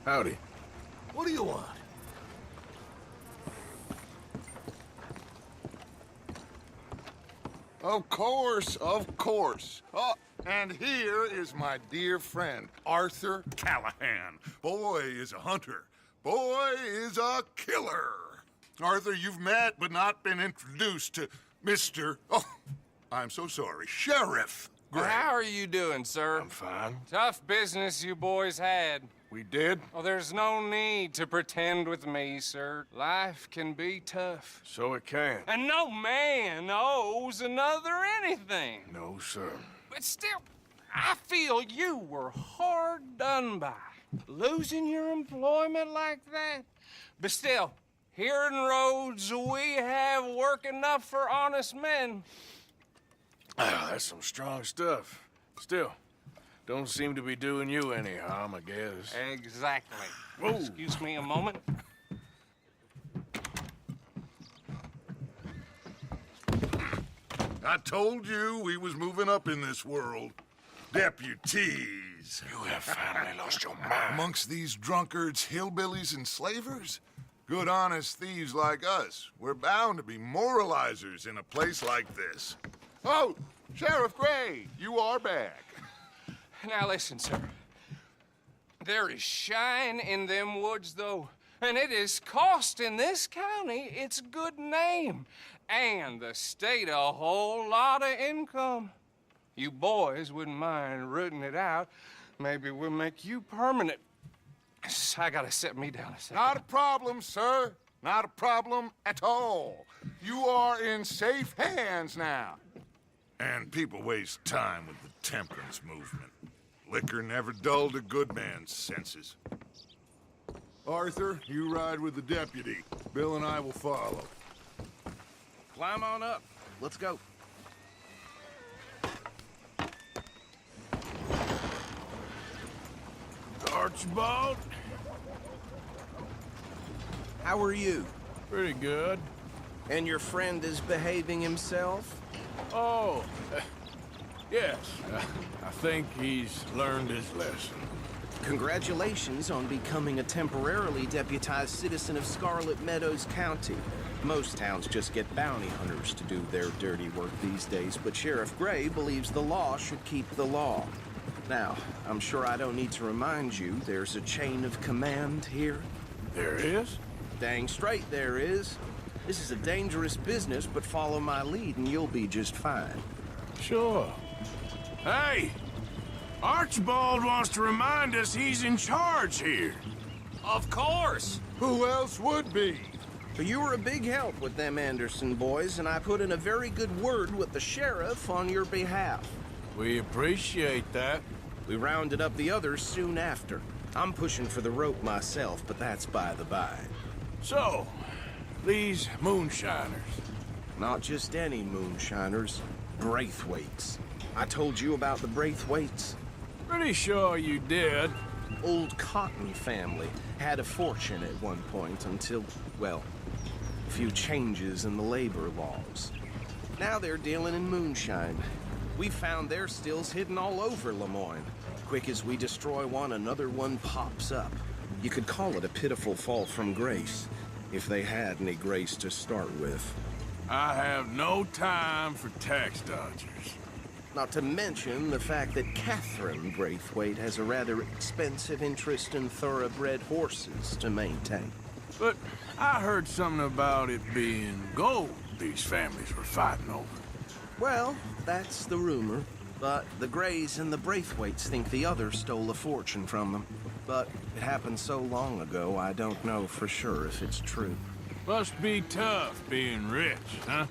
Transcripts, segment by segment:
Howdy. What do you want? Of course, of course. Oh, and here is my dear friend, Arthur Callahan. Boy is a hunter. Boy is a killer. Arthur, you've met but not been introduced to Mr. Oh, I'm so sorry, Sheriff Gray. How are you doing, sir? I'm fine. Tough business you boys had. We did? Oh, there's no need to pretend with me, sir. Life can be tough. So it can. And no man owes another anything. No, sir. But still, I feel you were hard done by. Losing your employment like that. But still, here in Rhodes, we have work enough for honest men. Ah, that's some strong stuff. Still, don't seem to be doing you any harm, I guess. Exactly. Whoa. Excuse me a moment. I told you we was moving up in this world. Deputies. You have finally lost your mind. Amongst these drunkards, hillbillies, and slavers? Good honest thieves like us. We're bound to be moralizers in a place like this. Oh, Sheriff Gray, you are back. Now listen, sir. There is shine in them woods, though, and it is costing this county its good name and the state a whole lot of income. You boys wouldn't mind rooting it out. Maybe we'll make you permanent. I gotta set me down a second. Not a problem, sir. Not a problem at all. You are in safe hands now. And people waste time with the temperance movement. Liquor never dulled a good man's senses. Arthur, you ride with the deputy. Bill and I will follow. Climb on up. Let's go. Archibald? How are you? Pretty good. And your friend is behaving himself? Oh, yes. I think he's learned his lesson. Congratulations on becoming a temporarily deputized citizen of Scarlet Meadows County. Most towns just get bounty hunters to do their dirty work these days, but Sheriff Gray believes the law should keep the law. Now, I'm sure I don't need to remind you there's a chain of command here. There is? Dang straight there is. This is a dangerous business, but follow my lead and you'll be just fine. Sure. Hey! Archibald wants to remind us he's in charge here. Of course. Who else would be? So you were a big help with them Anderson boys, and I put in a very good word with the sheriff on your behalf. We appreciate that. We rounded up the others soon after. I'm pushing for the rope myself, but that's by the by. So, these moonshiners. Not just any moonshiners, Braithwaites. I told you about the Braithwaites? Pretty sure you did. Old Cotton family had a fortune at one point until, well, a few changes in the labor laws. Now they're dealing in moonshine. We found their stills hidden all over Lemoyne. Quick as we destroy one, another one pops up. You could call it a pitiful fall from grace, if they had any grace to start with. I have no time for tax dodgers. Not to mention the fact that Catherine Braithwaite has a rather expensive interest in thoroughbred horses to maintain. But I heard something about it being gold these families were fighting over. Well, that's the rumor. But the Grays and the Braithwaites think the other stole a fortune from them. But it happened so long ago, I don't know for sure if it's true. Must be tough being rich, huh?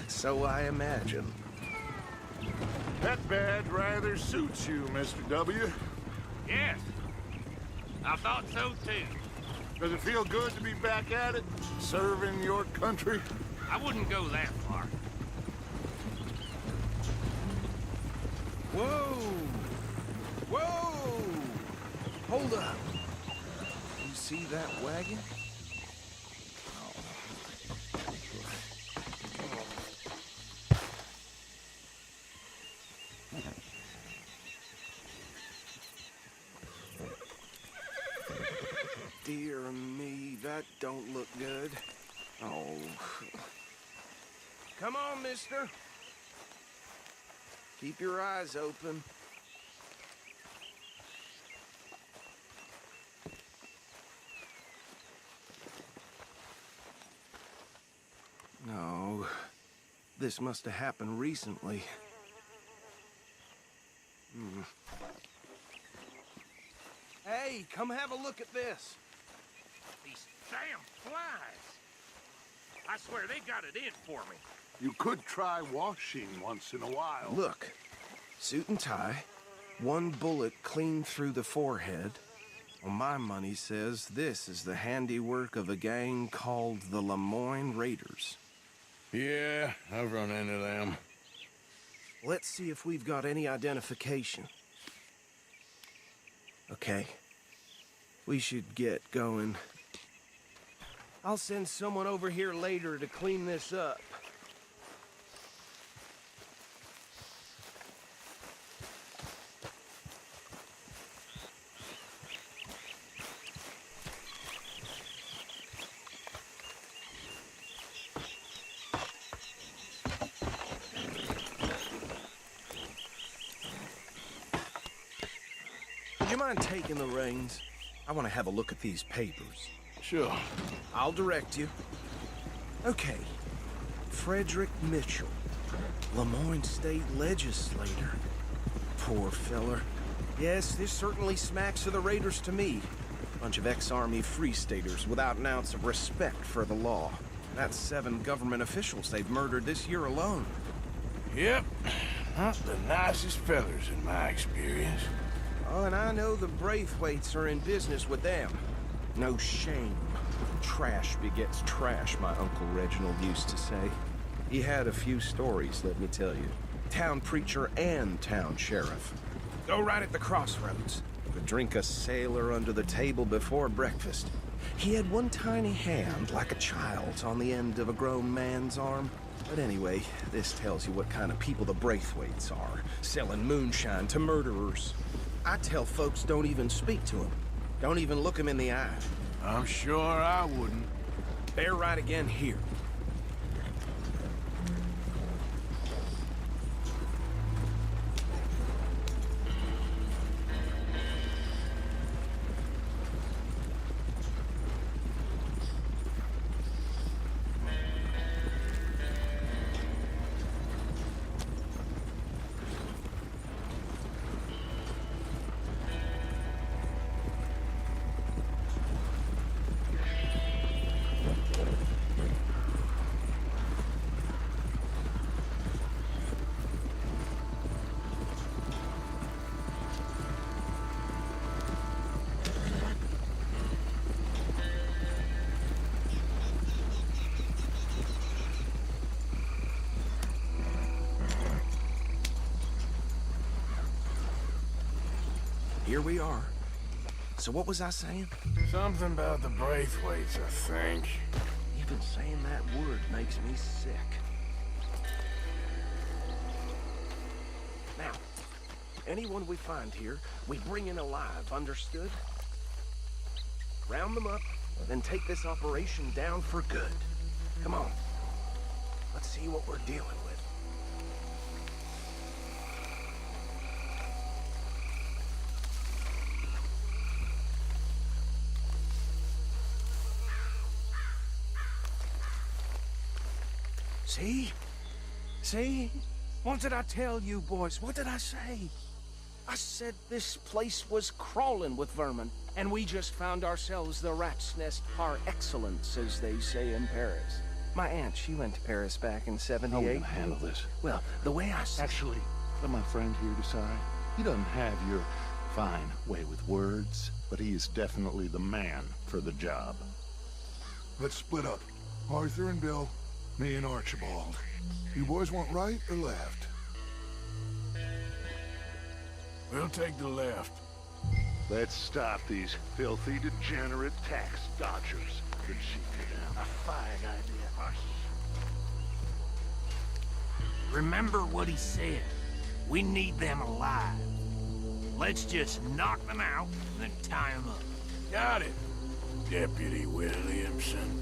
So I imagine. That badge rather suits you, Mr. W. Yes, I thought so too. Does it feel good to be back at it, serving your country? I wouldn't go that far. Whoa! Whoa! Hold up. You see that wagon? that don't look good. Oh. Come on, mister. Keep your eyes open. No. This must have happened recently. Hey, come have a look at this. These damn flies. I swear they got it in for me. You could try washing once in a while. Look, suit and tie, one bullet clean through the forehead. Well, my money says this is the handiwork of a gang called the Lemoyne Raiders. Yeah, I've run into them. Let's see if we've got any identification. Okay. We should get going. I'll send someone over here later to clean this up. Would you mind taking the reins? I want to have a look at these papers. Sure. I'll direct you. Okay. Frederick Mitchell, Lemoyne State Legislator. Poor feller. Yes, this certainly smacks of the Raiders to me. Bunch of ex-Army Free Staters without an ounce of respect for the law. That's 7 government officials they've murdered this year alone. Yep. Not the nicest fellers in my experience. Oh, and I know the Braithwaites are in business with them. No shame. Trash begets trash, my Uncle Reginald used to say. He had a few stories, let me tell you. Town preacher and town sheriff. Go right at the crossroads. Could drink a sailor under the table before breakfast. He had one tiny hand, like a child's, on the end of a grown man's arm. But anyway, this tells you what kind of people the Braithwaites are, selling moonshine to murderers. I tell folks don't even speak to them. Don't even look them in the eye. I'm sure I wouldn't. They're right again here. Here we are. So what was I saying? Something about the Braithwaites, I think. Even saying that word makes me sick. Now, anyone we find here, we bring in alive, understood? Round them up, then take this operation down for good. Come on. Let's see what we're dealing with. See? See? What did I tell you, boys? What did I say? I said this place was crawling with vermin, and we just found ourselves the rat's nest par excellence, as they say in Paris. My aunt, she went to Paris back in '78. How are we gonna handle this? Well, the way I said... Actually, let my friend here decide. He doesn't have your fine way with words, but he is definitely the man for the job. Let's split up. Arthur and Bill, me and Archibald. You boys want right or left? We'll take the left. Let's stop these filthy, degenerate tax dodgers. Good sheep you down. A fine idea. Remember what he said. We need them alive. Let's just knock them out, then tie them up. Got it. Deputy Williamson.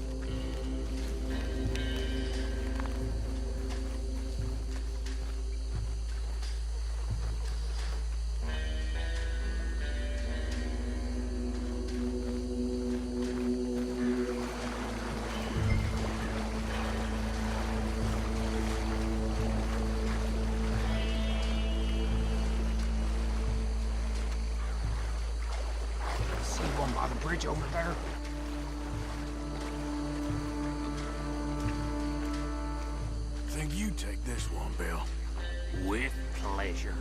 See one by the bridge over there? Think you take this one, Bill. With pleasure.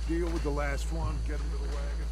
Deal with the last one, get him to the wagon.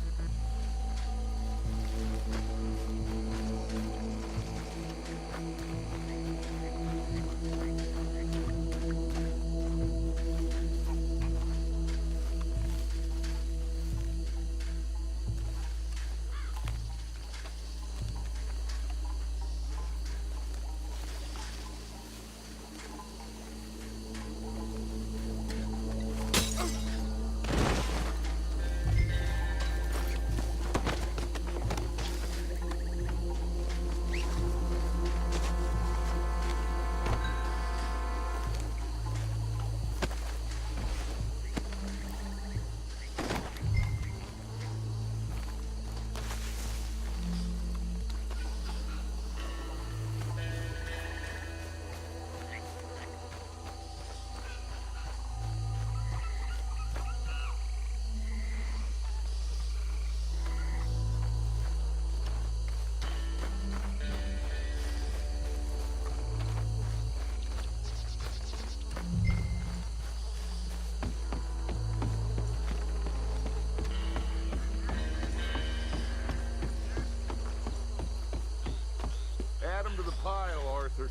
Add him to the pile, Arthur.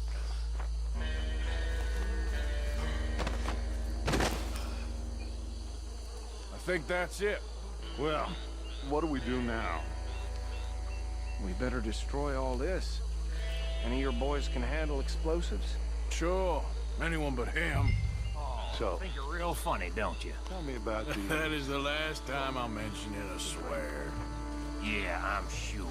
I think that's it. Well, what do we do now? We better destroy all this. Any of your boys can handle explosives. Sure. Anyone but him. So, Think you're real funny, don't you? tell me about the... That is the last time I'll mention it, I swear. Yeah, I'm sure.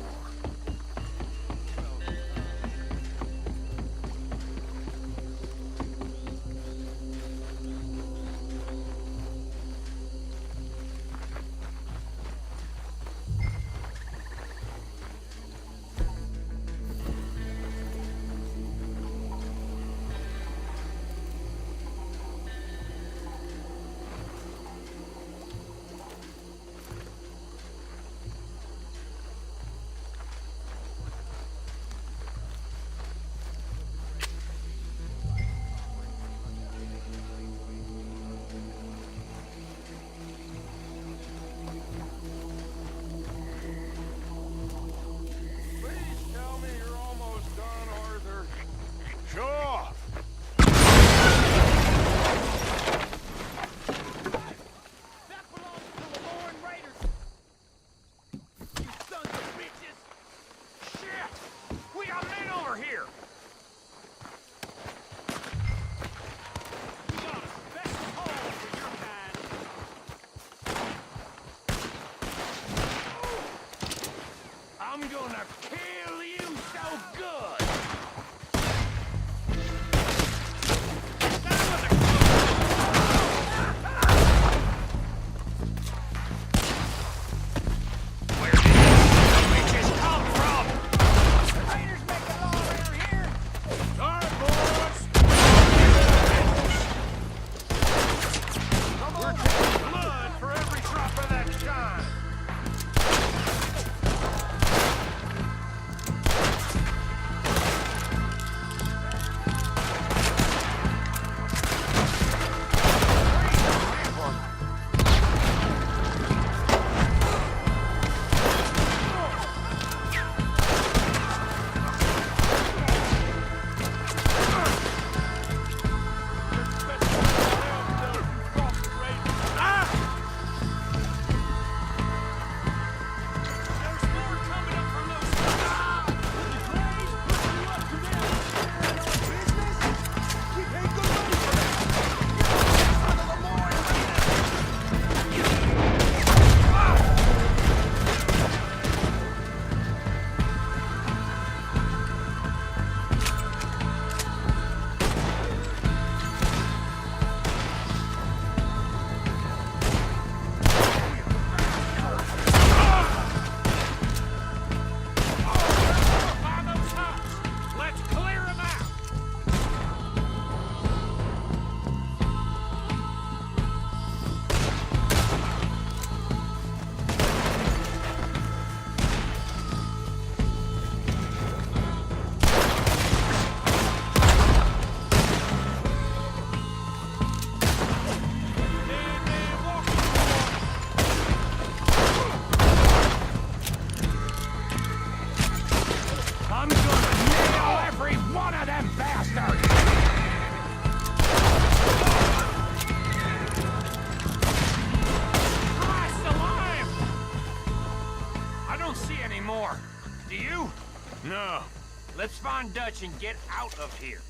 Let's find Dutch and get out of here.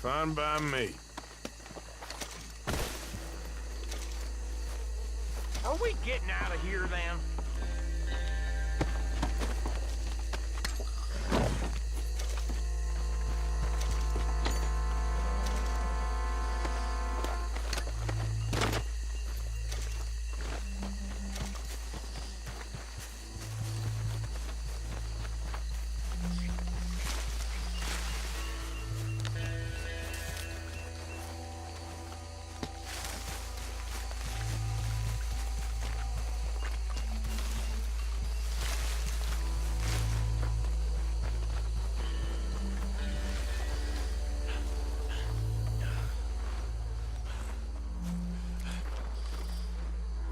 Fine by me. Are we getting out of here, then?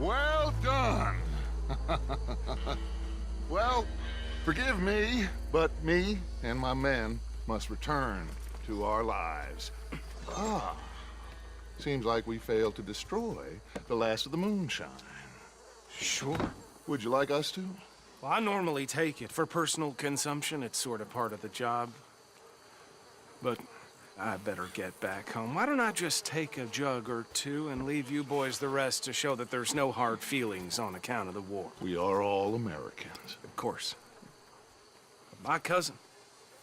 Well done. Well, forgive me, but me and my men must return to our lives. Ah, seems like we failed to destroy the last of the moonshine. Sure. Would you like us to? Well, I normally take it. For personal consumption, it's sort of part of the job. But I better get back home. Why don't I just take a jug or two and leave you boys the rest to show that there's no hard feelings on account of the war? We are all Americans. Of course. My cousin,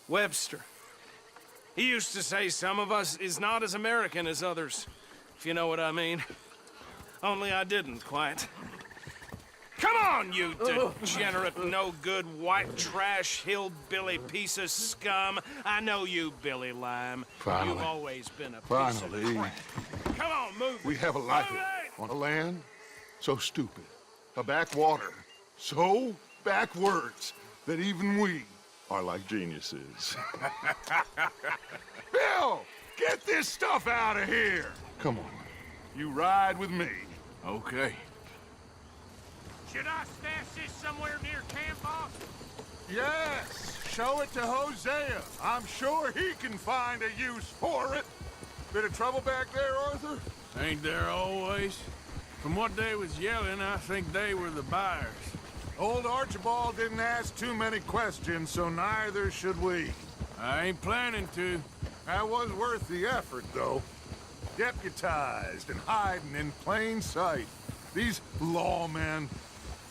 Webster, he used to say some of us is not as American as others, if you know what I mean. Only I didn't quite. Come on, you degenerate, no-good, white trash, hillbilly piece of scum. I know you, Billy Lime. Finally. You've always been a piece Finally. of crap. Come on, move. We have a life Move on a land so stupid, a backwater so backwards that even we are like geniuses. Bill, get this stuff out of here. Come on, you ride with me. Okay. Should I stash this somewhere near camp, boss? Yes, show it to Hosea. I'm sure he can find a use for it. Bit of trouble back there, Arthur? Ain't there always? From what they was yelling, I think they were the buyers. Old Archibald didn't ask too many questions, so neither should we. I ain't planning to. That was worth the effort, though. Deputized and hiding in plain sight. These lawmen,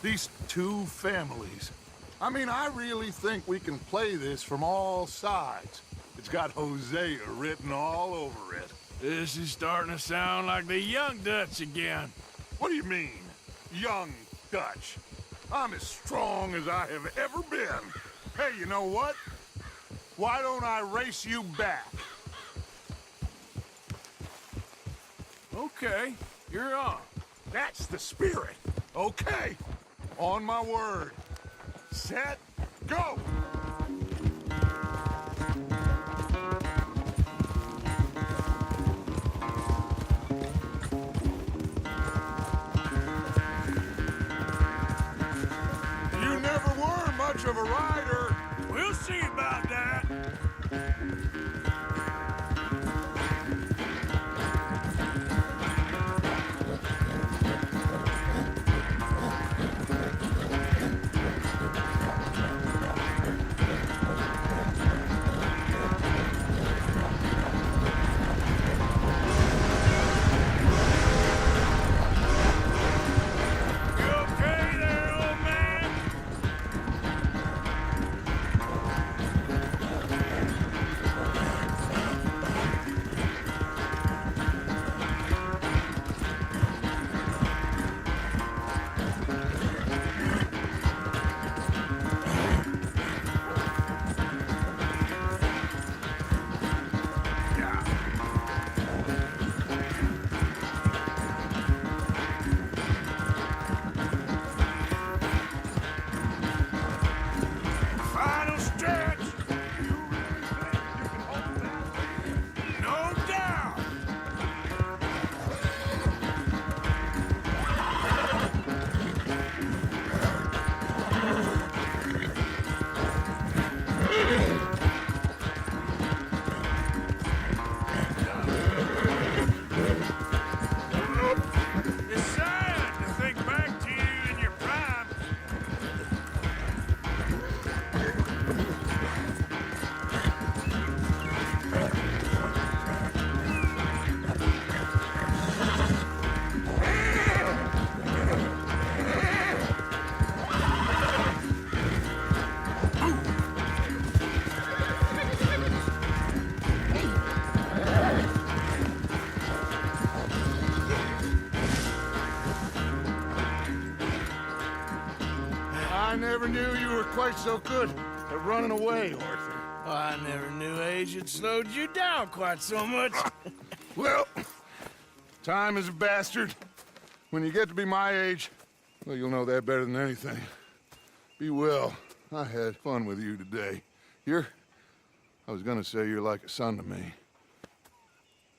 these two families. I mean, I really think we can play this from all sides. It's got Hosea written all over it. This is starting to sound like the young Dutch again. What do you mean, young Dutch? I'm as strong as I have ever been. Hey, you know what? Why don't I race you back? Okay, you're on. That's the spirit. Okay, on my word. Set, go! You never were much of a rider. We'll see about that. You okay there, old man? never knew you were quite so good at running away, Arthur. Oh, I never knew age had slowed you down quite so much. Well, time is a bastard. When you get to be my age, well, you'll know that better than anything. Be well. I had fun with you today. I was gonna say you're like a son to me.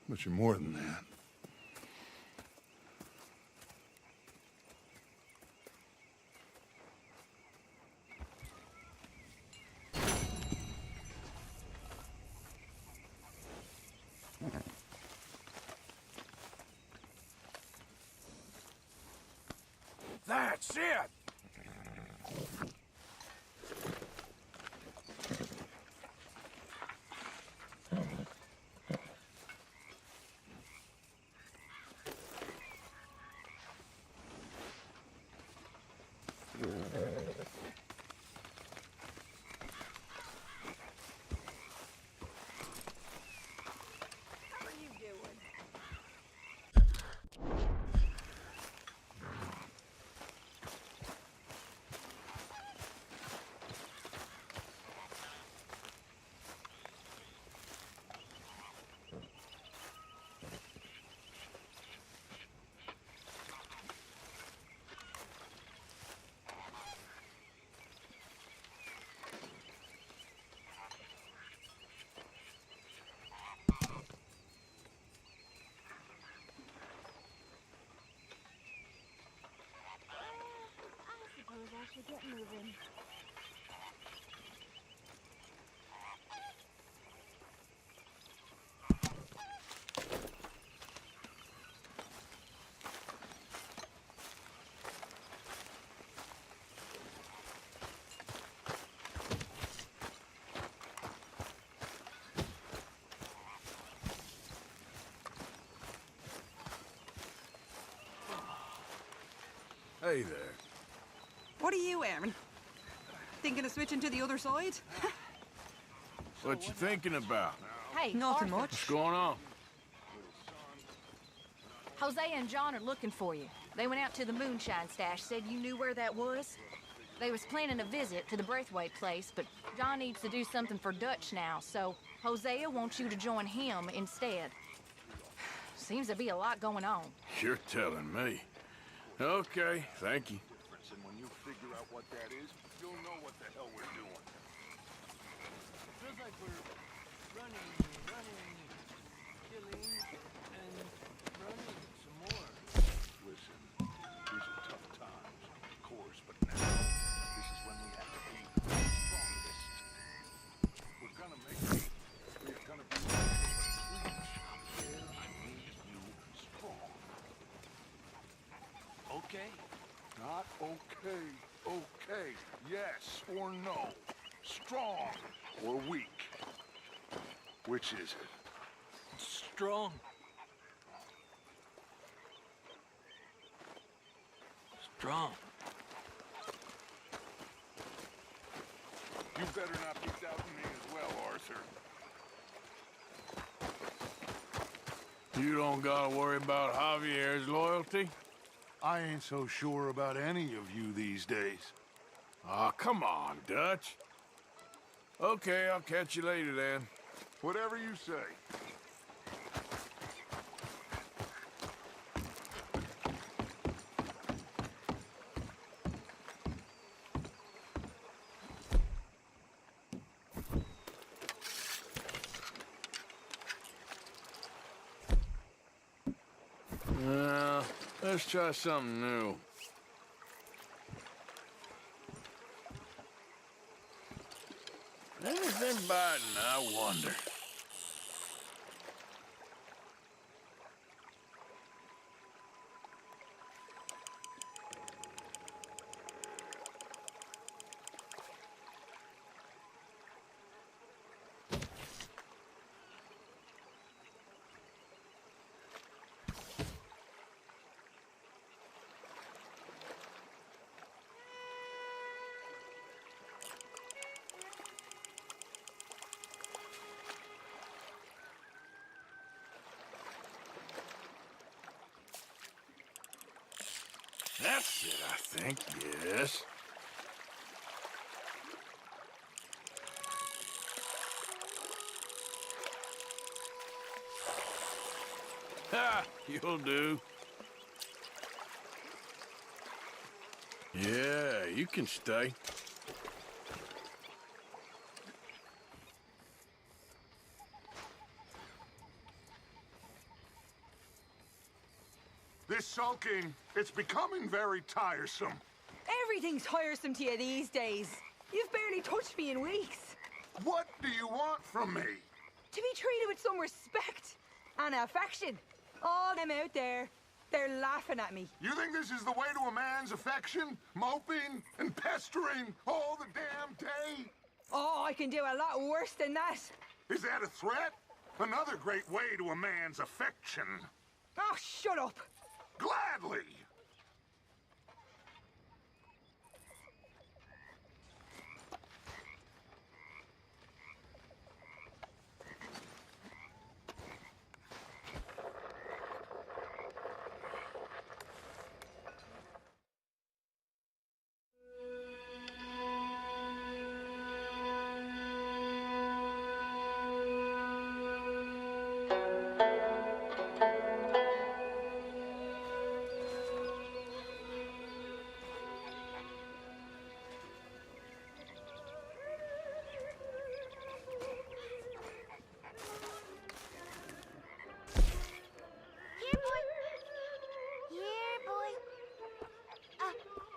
But you're more than that. That's it. I should get moving. Hey there. What are you, Aaron? Thinking of switching to the other side? What you thinking about? Hey, Nothing Arthur. much. What's going on? Hosea and John are looking for you. They went out to the moonshine stash, said you knew where that was. They was planning a visit to the Braithwaite place, but John needs to do something for Dutch now, so Hosea wants you to join him instead. Seems to be a lot going on. You're telling me. Okay, thank you. And when you figure out what that is, you'll know what the hell we're doing. Feels like we're running, killing, and running some more. Listen, these are tough times, of course, but now, this is when we have to be the strongest. We're gonna make it. We're gonna be please, I need you strong. Okay. Not okay, okay, yes or no. Strong or weak. Which is it? Strong. Strong. You better not be doubting me as well, Arthur. You don't gotta worry about Javier's loyalty? I ain't so sure about any of you these days. Aw, come on, Dutch. Okay, I'll catch you later then. Whatever you say. Let's try something new. Anything biting, I wonder. That's it, I think, yes. You'll do. Yeah, you can stay. This sulking, it's becoming very tiresome. Everything's tiresome to you these days. You've barely touched me in weeks. What do you want from me? To be treated with some respect and affection. All them out there, they're laughing at me. You think this is the way to a man's affection? Moping and pestering all the damn day? Oh, I can do a lot worse than that. Is that a threat? Another great way to a man's affection. Oh, shut up. Gladly.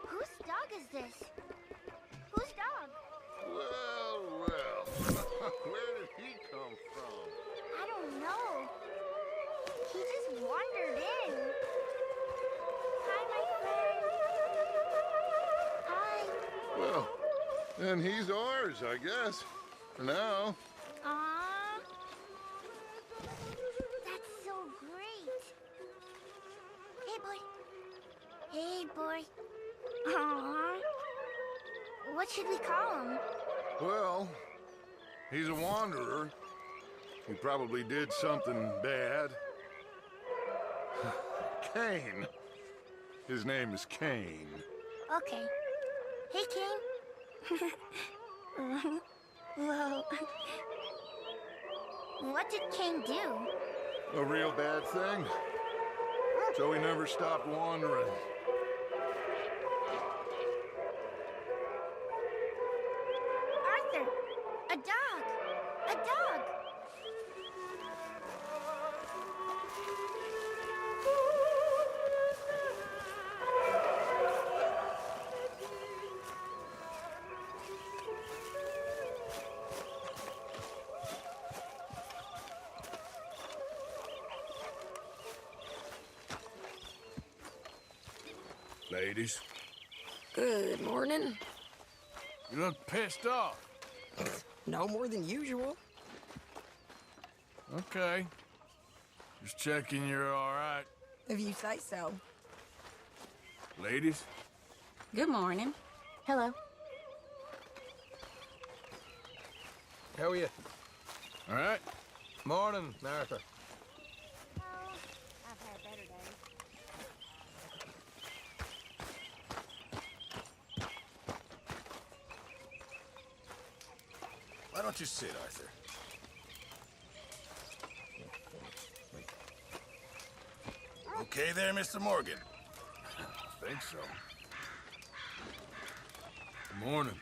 Whose dog is this? Whose dog? Well, where did he come from? I don't know. He just wandered in. Hi, my friend. Hi. Well, then he's ours, I guess. For now. Aww. That's so great. Hey, boy. Hey, boy. Aww. What should we call him? Well, he's a wanderer. He probably did something bad. Kane. His name is Kane. Okay. Hey, Kane. Well, what did Kane do? A real bad thing. So he never stopped wandering. Arthur, a dog. A dog. Ladies, Good morning. you look pissed off. No more than usual. Okay. Just checking you're all right. If you say so. Ladies, Good morning. Hello. How are you? all right? Morning, Martha. I've had better days. Why don't you sit, Arthur? Okay there, Mr. Morgan? I think so. Good morning.